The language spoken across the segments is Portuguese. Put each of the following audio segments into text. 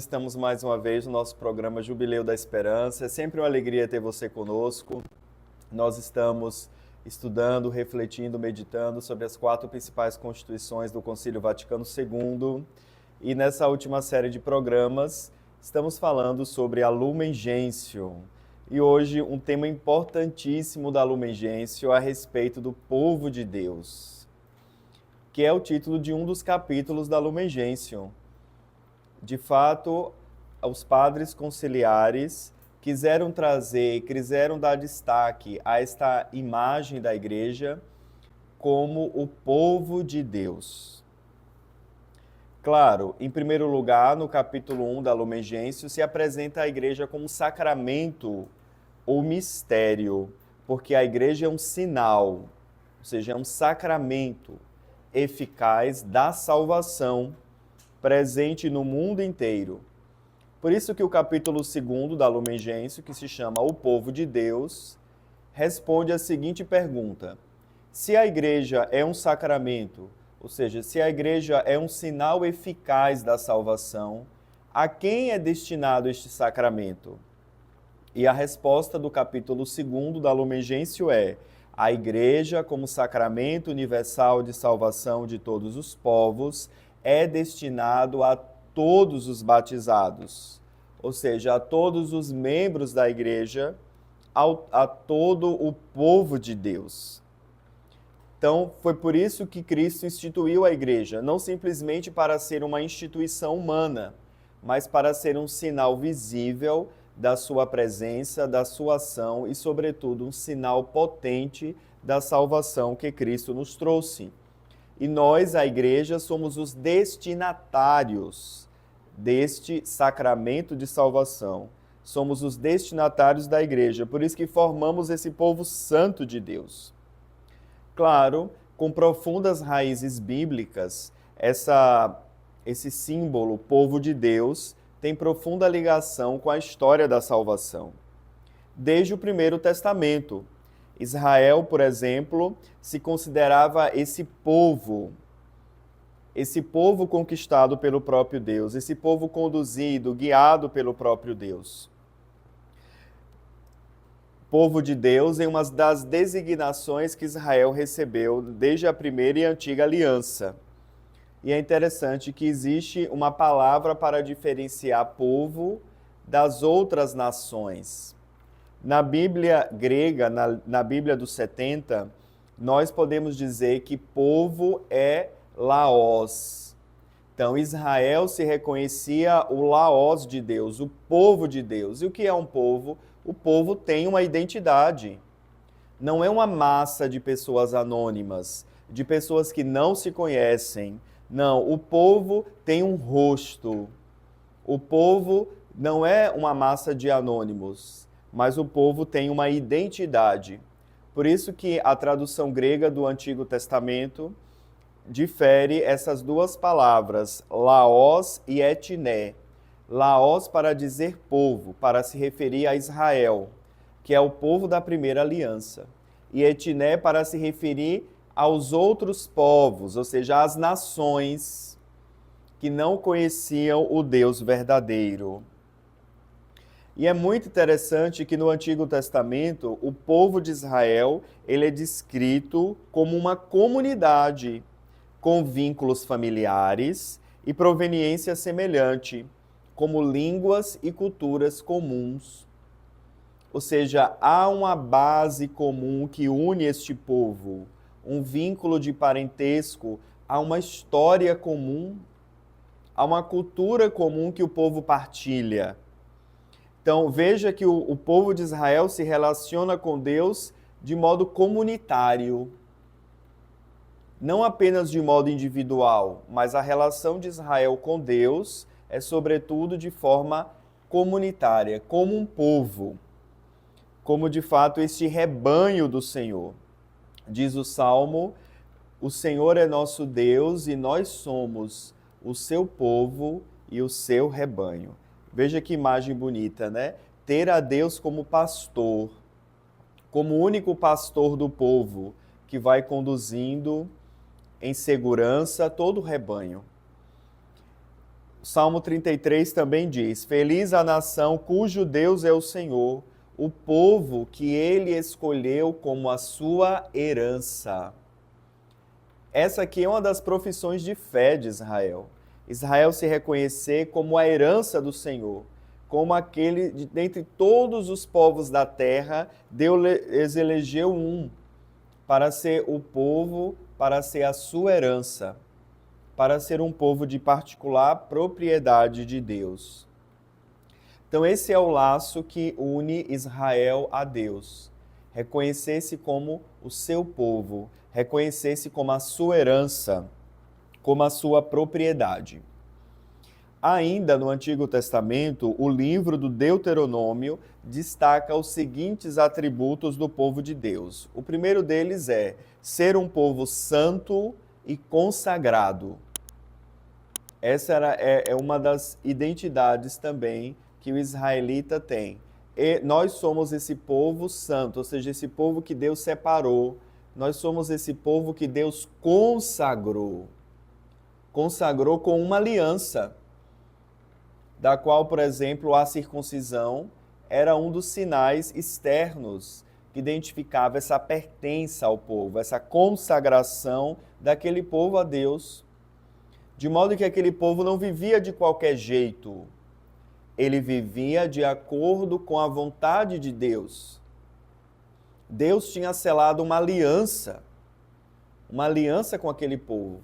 estamos mais uma vez no nosso programa Jubileu da Esperança. É sempre uma alegria ter você conosco. Nós estamos estudando, refletindo, meditando sobre as 4 principais constituições do Concílio Vaticano II. E nessa última série de programas, estamos falando sobre a Lumen Gentium. E hoje um tema importantíssimo da Lumen Gentium a respeito do povo de Deus, que é o título de um dos capítulos da Lumen Gentium. De fato, os padres conciliares quiseram dar destaque a esta imagem da igreja como o povo de Deus. Claro, em primeiro lugar, no capítulo 1 da Lumen Gentium, se apresenta a igreja como sacramento ou mistério, porque a igreja é um sinal, ou seja, é um sacramento eficaz da salvação presente no mundo inteiro. Por isso que o capítulo 2 da Lumen Gentium, que se chama O Povo de Deus, responde a seguinte pergunta: se a igreja é um sacramento, ou seja, se a igreja é um sinal eficaz da salvação, a quem é destinado este sacramento? E a resposta do capítulo 2 da Lumen Gentium é: a igreja, como sacramento universal de salvação de todos os povos, é destinado a todos os batizados, ou seja, a todos os membros da igreja, a todo o povo de Deus. Então, foi por isso que Cristo instituiu a igreja, não simplesmente para ser uma instituição humana, mas para ser um sinal visível da sua presença, da sua ação e, sobretudo, um sinal potente da salvação que Cristo nos trouxe. E nós, a igreja, somos os destinatários deste sacramento de salvação. Somos os destinatários da igreja, por isso que formamos esse povo santo de Deus. Claro, com profundas raízes bíblicas, esse símbolo, povo de Deus, tem profunda ligação com a história da salvação. Desde o Primeiro Testamento, Israel, por exemplo, se considerava esse povo conquistado pelo próprio Deus, esse povo conduzido, guiado pelo próprio Deus. Povo de Deus é uma das designações que Israel recebeu desde a primeira e antiga aliança. E é interessante que existe uma palavra para diferenciar povo das outras nações. Na Bíblia grega, na Bíblia dos 70, nós podemos dizer que povo é laos. Então, Israel se reconhecia o laos de Deus, o povo de Deus. E o que é um povo? O povo tem uma identidade. Não é uma massa de pessoas anônimas, de pessoas que não se conhecem. Não, o povo tem um rosto. O povo não é uma massa de anônimos, mas o povo tem uma identidade. Por isso que a tradução grega do Antigo Testamento difere essas duas palavras, laos e etné. Laos para dizer povo, para se referir a Israel, que é o povo da primeira aliança. E etné para se referir aos outros povos, ou seja, às nações que não conheciam o Deus verdadeiro. E é muito interessante que no Antigo Testamento, o povo de Israel, ele é descrito como uma comunidade com vínculos familiares e proveniência semelhante, como línguas e culturas comuns. Ou seja, há uma base comum que une este povo, um vínculo de parentesco, há uma história comum, há uma cultura comum que o povo partilha. Então, veja que o povo de Israel se relaciona com Deus de modo comunitário. Não apenas de modo individual, mas a relação de Israel com Deus é, sobretudo, de forma comunitária, como um povo, como de fato este rebanho do Senhor. Diz o Salmo: o Senhor é nosso Deus e nós somos o seu povo e o seu rebanho. Veja que imagem bonita, né? Ter a Deus como pastor, como único pastor do povo, que vai conduzindo em segurança todo o rebanho. Salmo 33 também diz: Feliz a nação cujo Deus é o Senhor, o povo que ele escolheu como a sua herança. Essa aqui é uma das profissões de fé de Israel. Israel se reconhecer como a herança do Senhor, como aquele, dentre todos os povos da terra, Deus elegeu um para ser o povo, para ser a sua herança, para ser um povo de particular propriedade de Deus. Então esse é o laço que une Israel a Deus. Reconhecer-se como o seu povo, reconhecer-se como a sua herança, como a sua propriedade. Ainda no Antigo Testamento, o livro do Deuteronômio destaca os seguintes atributos do povo de Deus. O primeiro deles é ser um povo santo e consagrado. Essa é uma das identidades também que o israelita tem. E nós somos esse povo santo, ou seja, esse povo que Deus separou. Nós somos esse povo que Deus consagrou. Consagrou com uma aliança, da qual, por exemplo, a circuncisão era um dos sinais externos que identificava essa pertença ao povo, essa consagração daquele povo a Deus. De modo que aquele povo não vivia de qualquer jeito. Ele vivia de acordo com a vontade de Deus. Deus tinha selado uma aliança com aquele povo.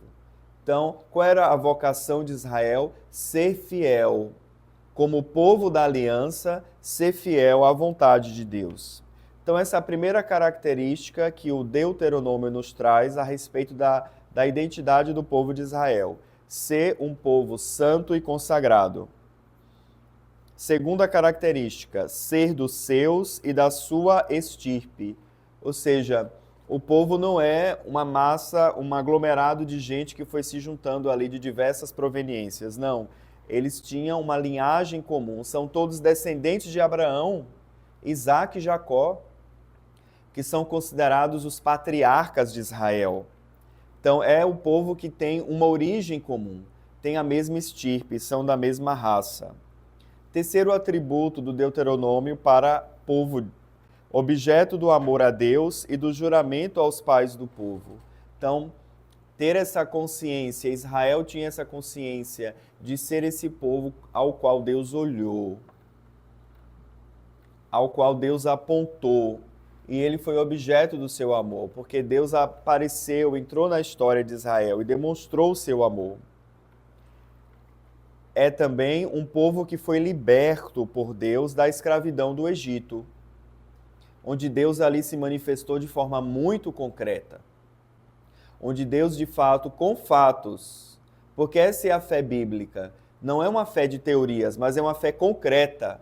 Então, qual era a vocação de Israel? Ser fiel. Como povo da aliança, ser fiel à vontade de Deus. Então, essa é a primeira característica que o Deuteronômio nos traz a respeito da identidade do povo de Israel. Ser um povo santo e consagrado. Segunda característica, ser dos seus e da sua estirpe. Ou seja, o povo não é uma massa, um aglomerado de gente que foi se juntando ali de diversas proveniências. Não, eles tinham uma linhagem comum. São todos descendentes de Abraão, Isaac e Jacó, que são considerados os patriarcas de Israel. Então, é o povo que tem uma origem comum, tem a mesma estirpe, são da mesma raça. Terceiro atributo do Deuteronômio para povo, objeto do amor a Deus e do juramento aos pais do povo. Então, ter essa consciência, Israel tinha essa consciência de ser esse povo ao qual Deus olhou, ao qual Deus apontou, e ele foi objeto do seu amor, porque Deus apareceu, entrou na história de Israel e demonstrou o seu amor. É também um povo que foi liberto por Deus da escravidão do Egito, onde Deus ali se manifestou de forma muito concreta, onde Deus de fato, com fatos, porque essa é a fé bíblica, não é uma fé de teorias, mas é uma fé concreta,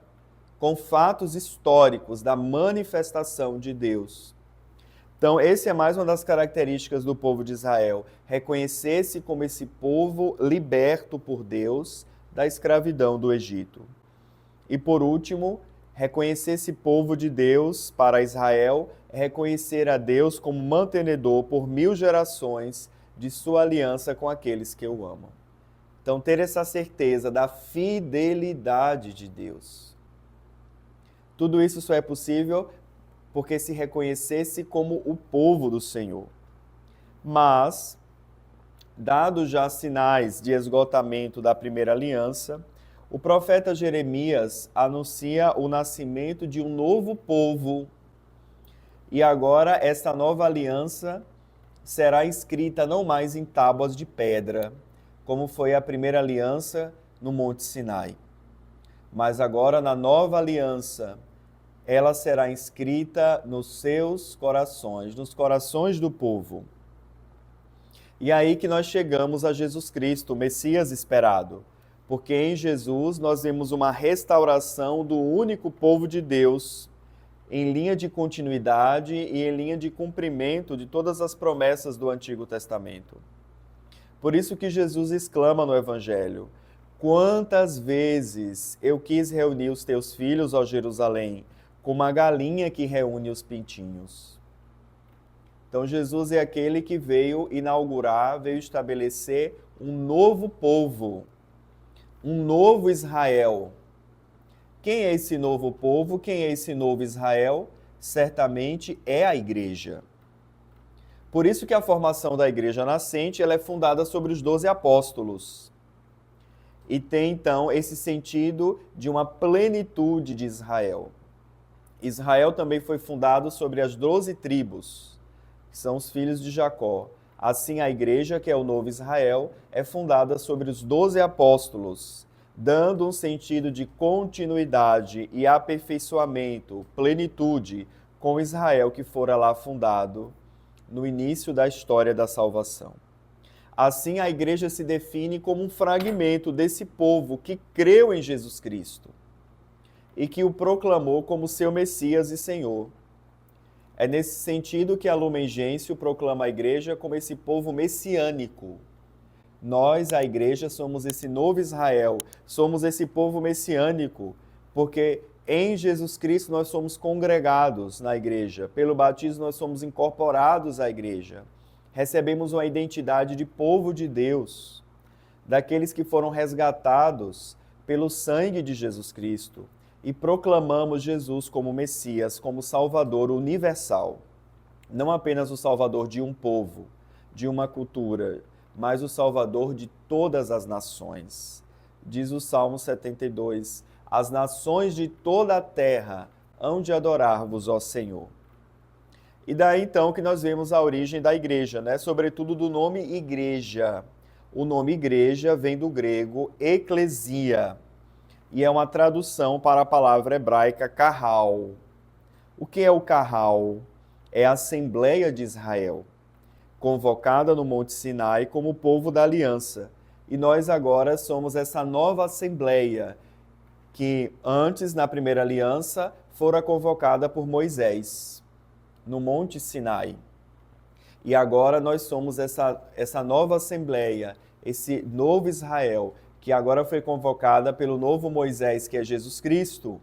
com fatos históricos da manifestação de Deus. Então, essa é mais uma das características do povo de Israel, reconhecer-se como esse povo liberto por Deus da escravidão do Egito. E por último, reconhecer esse povo de Deus para Israel é reconhecer a Deus como mantenedor por 1000 gerações de sua aliança com aqueles que o amam. Então, ter essa certeza da fidelidade de Deus. Tudo isso só é possível porque se reconhecesse como o povo do Senhor. Mas, dados já sinais de esgotamento da primeira aliança, o profeta Jeremias anuncia o nascimento de um novo povo. E agora essa nova aliança será escrita não mais em tábuas de pedra, como foi a primeira aliança no Monte Sinai. Mas agora na nova aliança, ela será inscrita nos seus corações, nos corações do povo. E aí que nós chegamos a Jesus Cristo, o Messias esperado. Porque em Jesus nós vemos uma restauração do único povo de Deus, em linha de continuidade e em linha de cumprimento de todas as promessas do Antigo Testamento. Por isso que Jesus exclama no Evangelho: quantas vezes eu quis reunir os teus filhos, ó Jerusalém, como a galinha que reúne os pintinhos. Então Jesus é aquele que veio inaugurar, veio estabelecer um novo povo um novo Israel. Quem é esse novo povo? Quem é esse novo Israel? Certamente é a igreja. Por isso que a formação da igreja nascente ela é fundada sobre os 12 apóstolos. E tem, então, esse sentido de uma plenitude de Israel. Israel também foi fundado sobre as 12 tribos, que são os filhos de Jacó. Assim, a igreja, que é o novo Israel, é fundada sobre os 12 apóstolos, dando um sentido de continuidade e aperfeiçoamento, plenitude, com Israel que fora lá fundado no início da história da salvação. Assim, a igreja se define como um fragmento desse povo que creu em Jesus Cristo e que o proclamou como seu Messias e Senhor. É nesse sentido que a Lumen Gentium proclama a igreja como esse povo messiânico. Nós, a igreja, somos esse novo Israel, somos esse povo messiânico, porque em Jesus Cristo nós somos congregados na igreja. Pelo batismo nós somos incorporados à igreja. Recebemos uma identidade de povo de Deus, daqueles que foram resgatados pelo sangue de Jesus Cristo. E proclamamos Jesus como Messias, como Salvador universal. Não apenas o Salvador de um povo, de uma cultura, mas o Salvador de todas as nações. Diz o Salmo 72, as nações de toda a terra hão de adorar-vos, ó Senhor. E daí então que nós vemos a origem da igreja, né? Sobretudo do nome igreja. O nome igreja vem do grego eclesia, e é uma tradução para a palavra hebraica carral. O que é o carral? É a Assembleia de Israel, convocada no Monte Sinai como povo da aliança. E nós agora somos essa nova Assembleia, que antes, na primeira aliança, fora convocada por Moisés, no Monte Sinai. E agora nós somos essa nova Assembleia, esse novo Israel, que agora foi convocada pelo novo Moisés, que é Jesus Cristo,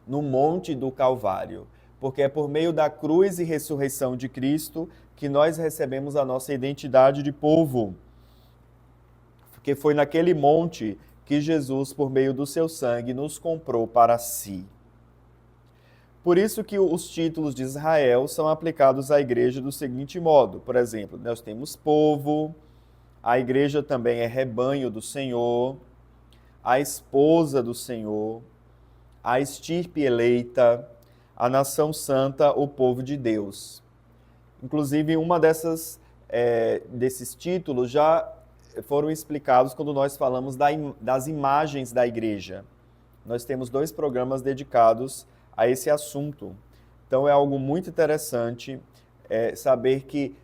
no Monte do Calvário. Porque é por meio da cruz e ressurreição de Cristo que nós recebemos a nossa identidade de povo. Porque foi naquele monte que Jesus, por meio do seu sangue, nos comprou para si. Por isso que os títulos de Israel são aplicados à igreja do seguinte modo. Por exemplo, nós temos povo, a igreja também é rebanho do Senhor, a esposa do Senhor, a estirpe eleita, a nação santa, o povo de Deus. Inclusive, uma desses títulos já foram explicados quando nós falamos das imagens da igreja. Nós temos 2 programas dedicados a esse assunto. Então, é algo muito interessante saber que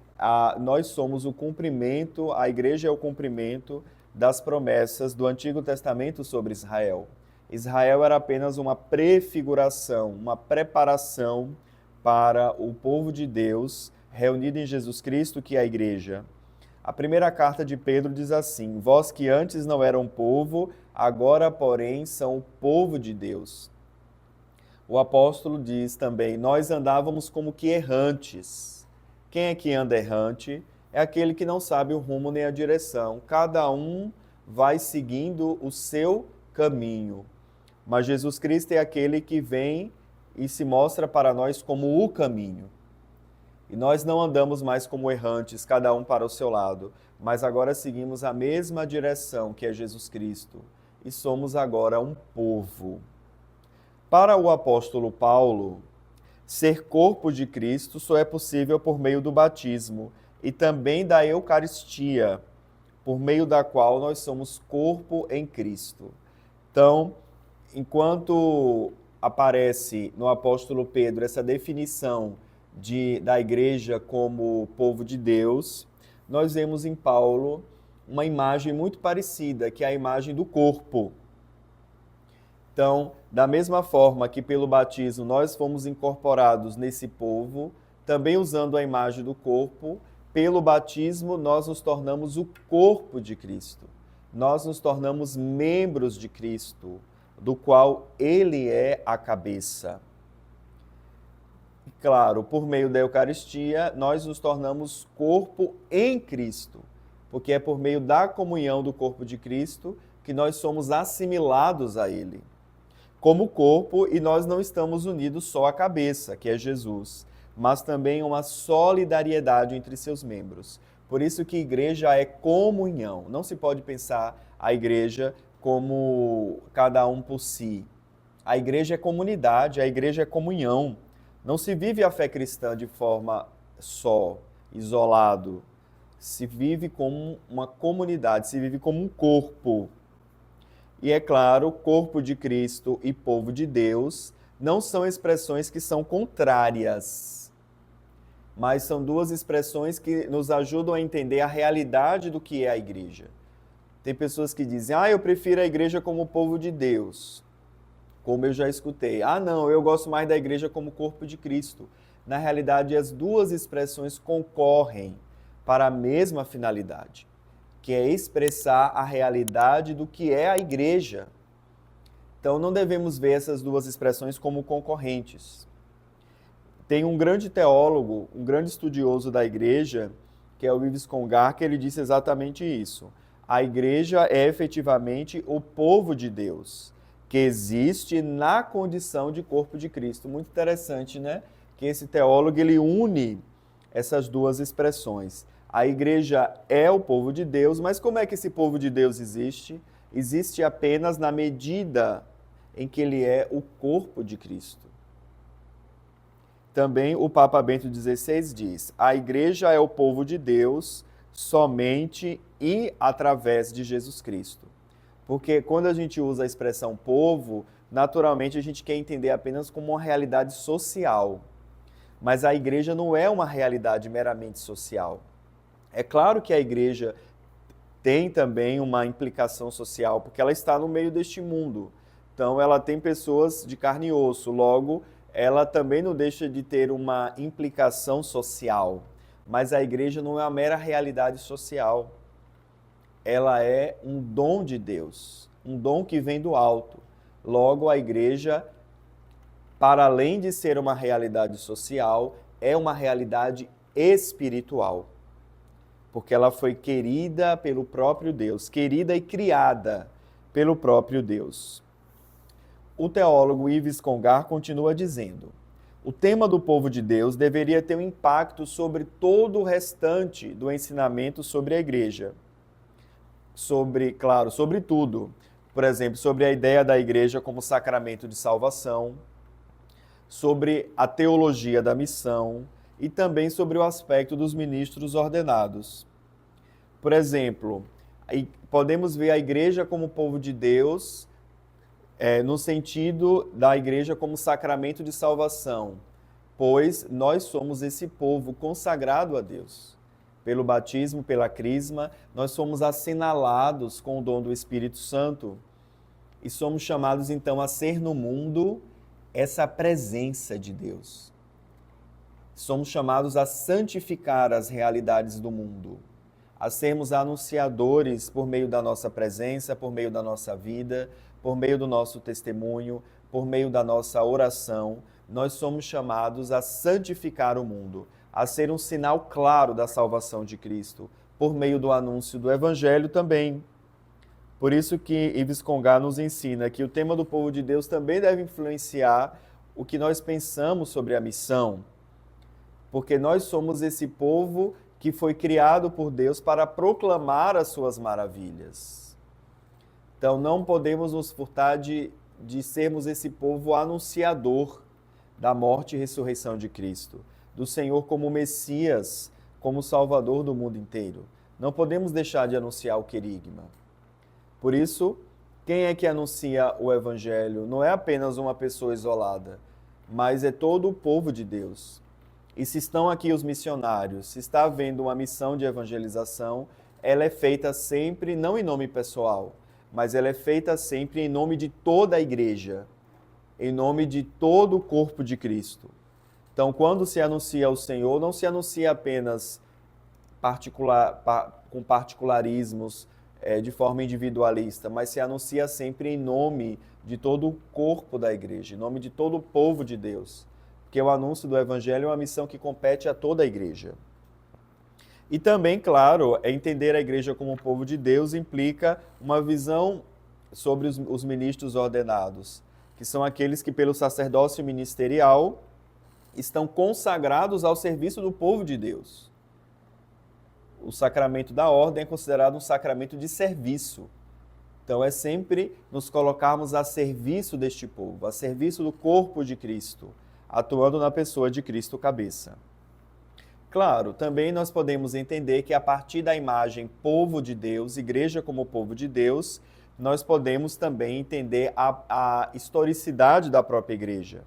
nós somos o cumprimento, a igreja é o cumprimento das promessas do Antigo Testamento sobre Israel. Israel era apenas uma prefiguração, uma preparação para o povo de Deus reunido em Jesus Cristo, que é a igreja. A primeira carta de Pedro diz assim: vós que antes não eram povo, agora, porém, são o povo de Deus. O apóstolo diz também: nós andávamos como que errantes. Quem é que anda errante? É aquele que não sabe o rumo nem a direção. Cada um vai seguindo o seu caminho. Mas Jesus Cristo é aquele que vem e se mostra para nós como o caminho. E nós não andamos mais como errantes, cada um para o seu lado, mas agora seguimos a mesma direção, que é Jesus Cristo. E somos agora um povo. Para o apóstolo Paulo, ser corpo de Cristo só é possível por meio do batismo e também da Eucaristia, por meio da qual nós somos corpo em Cristo. Então, enquanto aparece no apóstolo Pedro essa definição da igreja como povo de Deus, nós vemos em Paulo uma imagem muito parecida, que é a imagem do corpo. Então, da mesma forma que pelo batismo nós fomos incorporados nesse povo, também usando a imagem do corpo, pelo batismo nós nos tornamos o corpo de Cristo. Nós nos tornamos membros de Cristo, do qual Ele é a cabeça. E claro, por meio da Eucaristia, nós nos tornamos corpo em Cristo, porque é por meio da comunhão do corpo de Cristo que nós somos assimilados a ele como corpo, e nós não estamos unidos só à cabeça, que é Jesus, mas também uma solidariedade entre seus membros. Por isso que igreja é comunhão. Não se pode pensar a igreja como cada um por si. A igreja é comunidade, a igreja é comunhão. Não se vive a fé cristã de forma só, isolado. Se vive como uma comunidade, se vive como um corpo. E é claro, corpo de Cristo e povo de Deus não são expressões que são contrárias, mas são duas expressões que nos ajudam a entender a realidade do que é a igreja. Tem pessoas que dizem, eu prefiro a igreja como povo de Deus, como eu já escutei. Não, eu gosto mais da igreja como corpo de Cristo. Na realidade, as duas expressões concorrem para a mesma finalidade, que é expressar a realidade do que é a igreja. Então, não devemos ver essas duas expressões como concorrentes. Tem um grande teólogo, um grande estudioso da igreja, que é o Yves Congar, que ele disse exatamente isso. A igreja é efetivamente o povo de Deus, que existe na condição de corpo de Cristo. Muito interessante, né? Que esse teólogo, ele une essas duas expressões. A igreja é o povo de Deus, mas como é que esse povo de Deus existe? Existe apenas na medida em que ele é o corpo de Cristo. Também o Papa Bento XVI diz, a igreja é o povo de Deus somente e através de Jesus Cristo. Porque quando a gente usa a expressão povo, naturalmente a gente quer entender apenas como uma realidade social. Mas a igreja não é uma realidade meramente social. É claro que a igreja tem também uma implicação social, porque ela está no meio deste mundo. Então, ela tem pessoas de carne e osso, logo, ela também não deixa de ter uma implicação social. Mas a igreja não é uma mera realidade social. Ela é um dom de Deus, um dom que vem do alto. Logo, a igreja, para além de ser uma realidade social, é uma realidade espiritual. Porque ela foi querida pelo próprio Deus, querida e criada pelo próprio Deus. O teólogo Yves Congar continua dizendo, o tema do povo de Deus deveria ter um impacto sobre todo o restante do ensinamento sobre a igreja. Sobre tudo. Por exemplo, sobre a ideia da igreja como sacramento de salvação, sobre a teologia da missão, e também sobre o aspecto dos ministros ordenados. Por exemplo, podemos ver a igreja como povo de Deus, no sentido da igreja como sacramento de salvação, pois nós somos esse povo consagrado a Deus. Pelo batismo, pela crisma, nós somos assinalados com o dom do Espírito Santo e somos chamados então a ser no mundo essa presença de Deus. Somos chamados a santificar as realidades do mundo, a sermos anunciadores por meio da nossa presença, por meio da nossa vida, por meio do nosso testemunho, por meio da nossa oração. Nós somos chamados a santificar o mundo, a ser um sinal claro da salvação de Cristo, por meio do anúncio do Evangelho também. Por isso que Yves Congar nos ensina que o tema do povo de Deus também deve influenciar o que nós pensamos sobre a missão, porque nós somos esse povo que foi criado por Deus para proclamar as suas maravilhas. Então não podemos nos furtar de sermos esse povo anunciador da morte e ressurreição de Cristo, do Senhor como Messias, como Salvador do mundo inteiro. Não podemos deixar de anunciar o querigma. Por isso, quem é que anuncia o Evangelho? Não é apenas uma pessoa isolada, mas é todo o povo de Deus. E se estão aqui os missionários, se está havendo uma missão de evangelização, ela é feita sempre, não em nome pessoal, mas ela é feita sempre em nome de toda a igreja, em nome de todo o corpo de Cristo. Então, quando se anuncia o Senhor, não se anuncia apenas com particularismos, de forma individualista, mas se anuncia sempre em nome de todo o corpo da igreja, em nome de todo o povo de Deus. Porque o anúncio do Evangelho é uma missão que compete a toda a igreja. E também, claro, entender a igreja como um povo de Deus implica uma visão sobre os ministros ordenados, que são aqueles que, pelo sacerdócio ministerial, estão consagrados ao serviço do povo de Deus. O sacramento da ordem é considerado um sacramento de serviço. Então, é sempre nos colocarmos a serviço deste povo, a serviço do corpo de Cristo, atuando na pessoa de Cristo cabeça. Claro, também nós podemos entender que a partir da imagem povo de Deus, igreja como povo de Deus, nós podemos também entender a historicidade da própria igreja.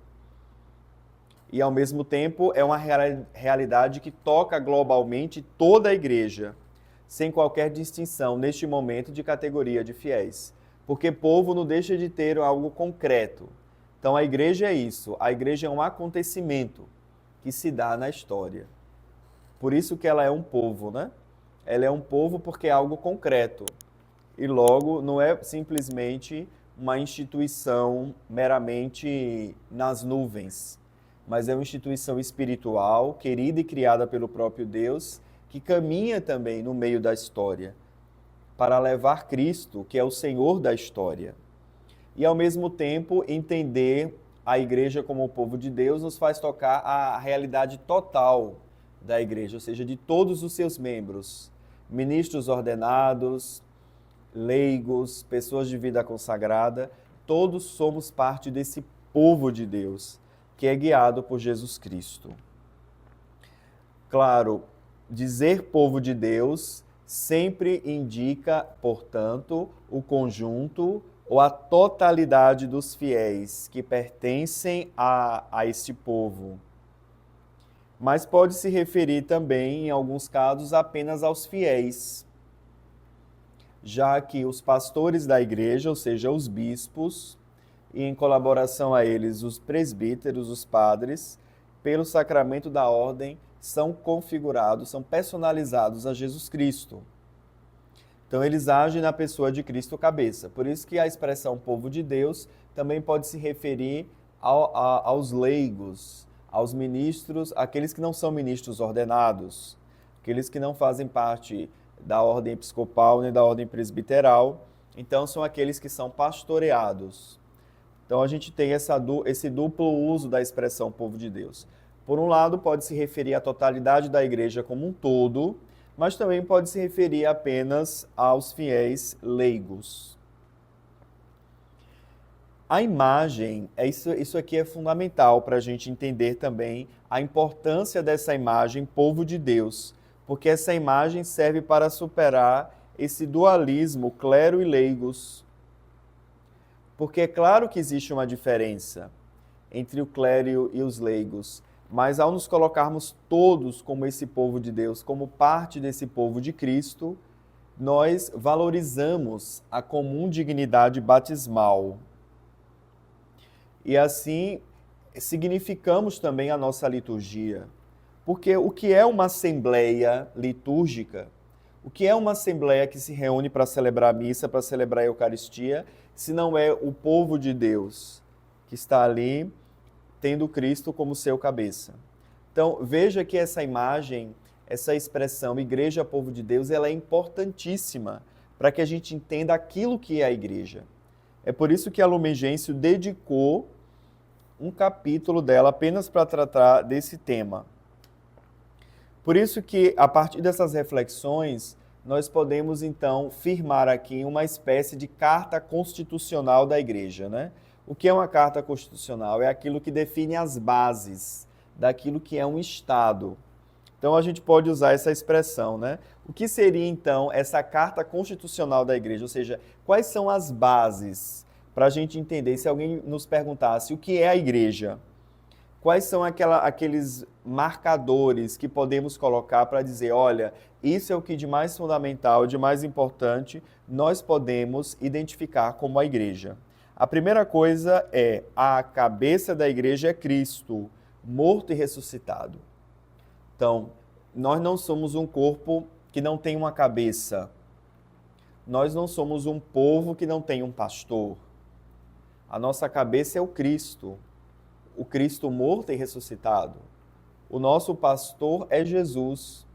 E, ao mesmo tempo, é uma realidade que toca globalmente toda a igreja, sem qualquer distinção, neste momento, de categoria de fiéis. Porque povo não deixa de ter algo concreto. Então, a igreja é isso. A igreja é um acontecimento que se dá na história. Por isso que ela é um povo, né? Ela é um povo porque é algo concreto. E logo não é simplesmente uma instituição meramente nas nuvens, mas é uma instituição espiritual, querida e criada pelo próprio Deus, que caminha também no meio da história para levar Cristo, que é o Senhor da história. E ao mesmo tempo entender a igreja como o povo de Deus nos faz tocar a realidade total da igreja, ou seja, de todos os seus membros, ministros ordenados, leigos, pessoas de vida consagrada, todos somos parte desse povo de Deus, que é guiado por Jesus Cristo. Claro, dizer povo de Deus sempre indica, portanto, o conjunto ou a totalidade dos fiéis que pertencem a este povo. Mas pode se referir também, em alguns casos, apenas aos fiéis, já que os pastores da igreja, ou seja, os bispos, e em colaboração a eles os presbíteros, os padres, pelo sacramento da ordem, são configurados, são personalizados a Jesus Cristo. Então eles agem na pessoa de Cristo cabeça. Por isso que a expressão povo de Deus também pode se referir aos leigos, aos ministros, aqueles que não são ministros ordenados, aqueles que não fazem parte da ordem episcopal nem da ordem presbiteral, então são aqueles que são pastoreados. Então a gente tem esse duplo uso da expressão povo de Deus. Por um lado, pode se referir à totalidade da igreja como um todo, mas também pode se referir apenas aos fiéis leigos. A imagem, isso aqui é fundamental para a gente entender também a importância dessa imagem, povo de Deus, porque essa imagem serve para superar esse dualismo, clero e leigos. Porque é claro que existe uma diferença entre o clero e os leigos, mas ao nos colocarmos todos como esse povo de Deus, como parte desse povo de Cristo, nós valorizamos a comum dignidade batismal. E assim significamos também a nossa liturgia. Porque o que é uma assembleia litúrgica? O que é uma assembleia que se reúne para celebrar a missa, para celebrar a Eucaristia, se não é o povo de Deus que está ali tendo Cristo como seu cabeça? Então, veja que essa imagem, essa expressão igreja, povo de Deus, ela é importantíssima para que a gente entenda aquilo que é a igreja. É por isso que a Lumen Gentium dedicou um capítulo dela apenas para tratar desse tema. Por isso que, a partir dessas reflexões, nós podemos, então, firmar aqui uma espécie de carta constitucional da igreja, né? O que é uma carta constitucional? É aquilo que define as bases daquilo que é um Estado. Então, a gente pode usar essa expressão, né? O que seria, então, essa carta constitucional da igreja? Ou seja, quais são as bases para a gente entender? Se alguém nos perguntasse o que é a igreja, quais são aqueles marcadores que podemos colocar para dizer, olha, isso é o que de mais fundamental, de mais importante, nós podemos identificar como a igreja. A primeira coisa é, a cabeça da igreja é Cristo, morto e ressuscitado. Então, nós não somos um corpo que não tem uma cabeça. Nós não somos um povo que não tem um pastor. A nossa cabeça é o Cristo morto e ressuscitado. O nosso pastor é Jesus.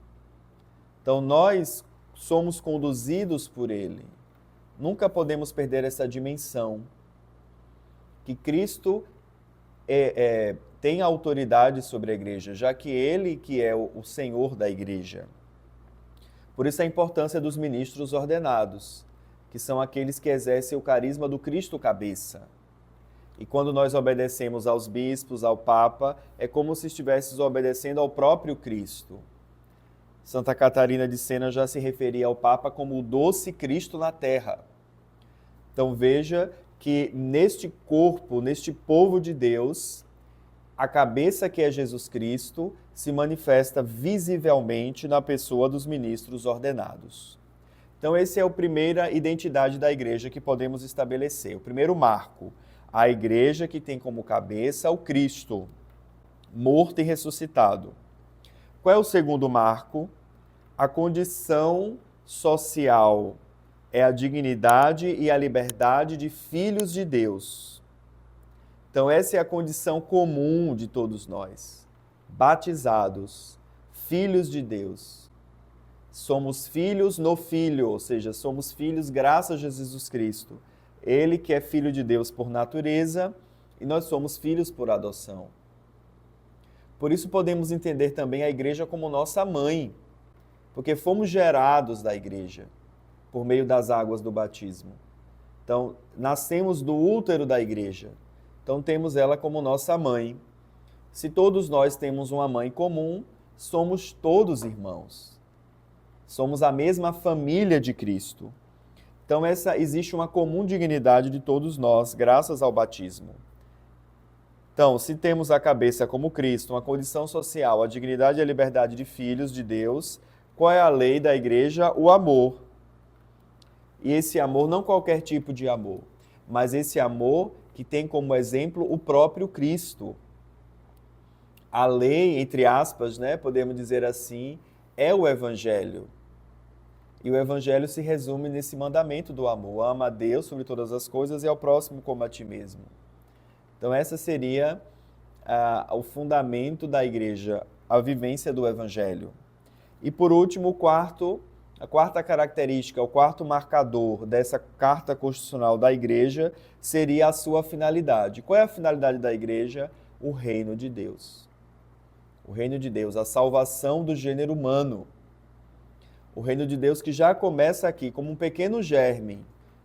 Então, nós somos conduzidos por Ele. Nunca podemos perder essa dimensão, que Cristo tem autoridade sobre a igreja, já que Ele que é o Senhor da igreja. Por isso a importância dos ministros ordenados, que são aqueles que exercem o carisma do Cristo cabeça. E quando nós obedecemos aos bispos, ao Papa, é como se estivéssemos obedecendo ao próprio Cristo. Santa Catarina de Sena já se referia ao Papa como o doce Cristo na terra. Então veja que neste corpo, neste povo de Deus, a cabeça que é Jesus Cristo se manifesta visivelmente na pessoa dos ministros ordenados. Então essa é a primeira identidade da igreja que podemos estabelecer, o primeiro marco. A igreja que tem como cabeça o Cristo, morto e ressuscitado. Qual é o segundo marco? A condição social é a dignidade e a liberdade de filhos de Deus. Então essa é a condição comum de todos nós, batizados, filhos de Deus. Somos filhos no Filho, ou seja, somos filhos graças a Jesus Cristo. Ele que é filho de Deus por natureza e nós somos filhos por adoção. Por isso podemos entender também a igreja como nossa mãe, porque fomos gerados da igreja por meio das águas do batismo. Então, nascemos do útero da igreja. Então, temos ela como nossa mãe. Se todos nós temos uma mãe comum, somos todos irmãos. Somos a mesma família de Cristo. Então, existe uma comum dignidade de todos nós, graças ao batismo. Então, se temos a cabeça como Cristo, uma condição social, a dignidade e a liberdade de filhos de Deus, qual é a lei da igreja? O amor. E esse amor, não qualquer tipo de amor, mas esse amor que tem como exemplo o próprio Cristo. A lei, entre aspas, podemos dizer assim, é o Evangelho. E o Evangelho se resume nesse mandamento do amor. Ama a Deus sobre todas as coisas e ao próximo como a ti mesmo. Então essa seria o fundamento da igreja, a vivência do Evangelho. E por último, a quarta característica, o quarto marcador dessa carta constitucional da igreja seria a sua finalidade. Qual é a finalidade da igreja? O reino de Deus. O reino de Deus, a salvação do gênero humano. O reino de Deus que já começa aqui como um pequeno germe,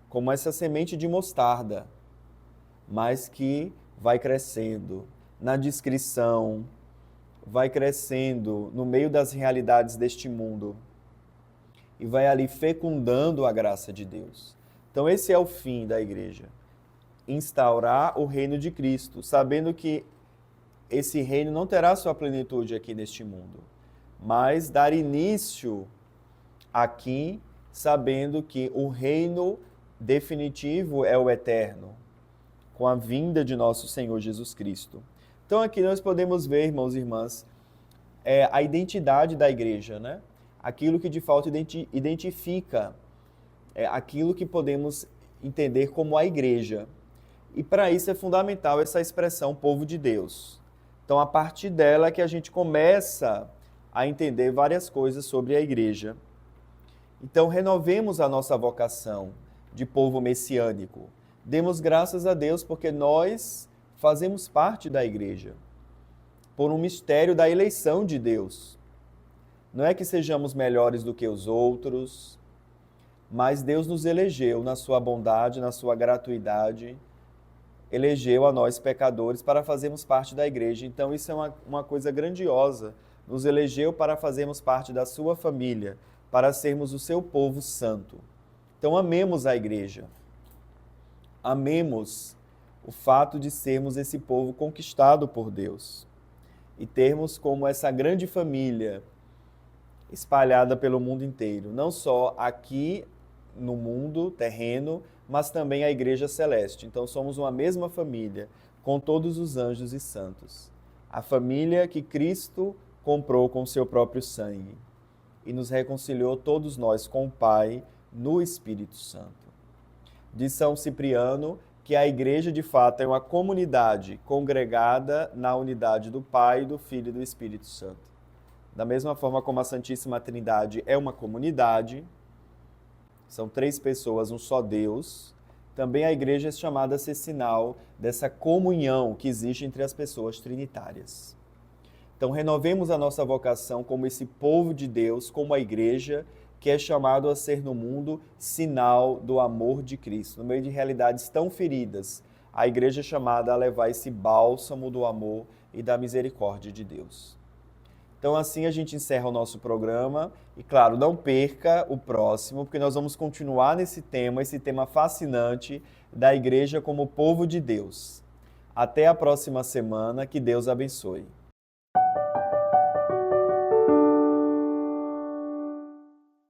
como essa semente de mostarda, mas que vai crescendo na discrição, vai crescendo no meio das realidades deste mundo e vai ali fecundando a graça de Deus. Então esse é o fim da igreja, instaurar o reino de Cristo, sabendo que esse reino não terá sua plenitude aqui neste mundo, mas dar início aqui, sabendo que o reino definitivo é o eterno, com a vinda de nosso Senhor Jesus Cristo. Então aqui nós podemos ver, irmãos e irmãs, a identidade da igreja, Aquilo que de fato identifica, aquilo que podemos entender como a igreja. E para isso é fundamental essa expressão povo de Deus. Então a partir dela é que a gente começa a entender várias coisas sobre a igreja. Então, renovemos a nossa vocação de povo messiânico. Demos graças a Deus porque nós fazemos parte da igreja, por um mistério da eleição de Deus. Não é que sejamos melhores do que os outros, mas Deus nos elegeu na sua bondade, na sua gratuidade, elegeu a nós pecadores para fazermos parte da igreja. Então, isso é uma coisa grandiosa. Nos elegeu para fazermos parte da sua família, para sermos o seu povo santo. Então amemos a igreja. Amemos o fato de sermos esse povo conquistado por Deus. E termos como essa grande família espalhada pelo mundo inteiro. Não só aqui no mundo terreno, mas também a igreja celeste. Então somos uma mesma família, com todos os anjos e santos. A família que Cristo comprou com seu próprio sangue e nos reconciliou todos nós com o Pai no Espírito Santo. Diz São Cipriano que a igreja de fato é uma comunidade congregada na unidade do Pai, do Filho e do Espírito Santo. Da mesma forma como a Santíssima Trindade é uma comunidade, são três pessoas, um só Deus, também a igreja é chamada a ser sinal dessa comunhão que existe entre as pessoas trinitárias. Então, renovemos a nossa vocação como esse povo de Deus, como a igreja, que é chamado a ser no mundo sinal do amor de Cristo. No meio de realidades tão feridas, a igreja é chamada a levar esse bálsamo do amor e da misericórdia de Deus. Então, assim a gente encerra o nosso programa. E, claro, não perca o próximo, porque nós vamos continuar nesse tema fascinante da igreja como povo de Deus. Até a próxima semana. Que Deus abençoe.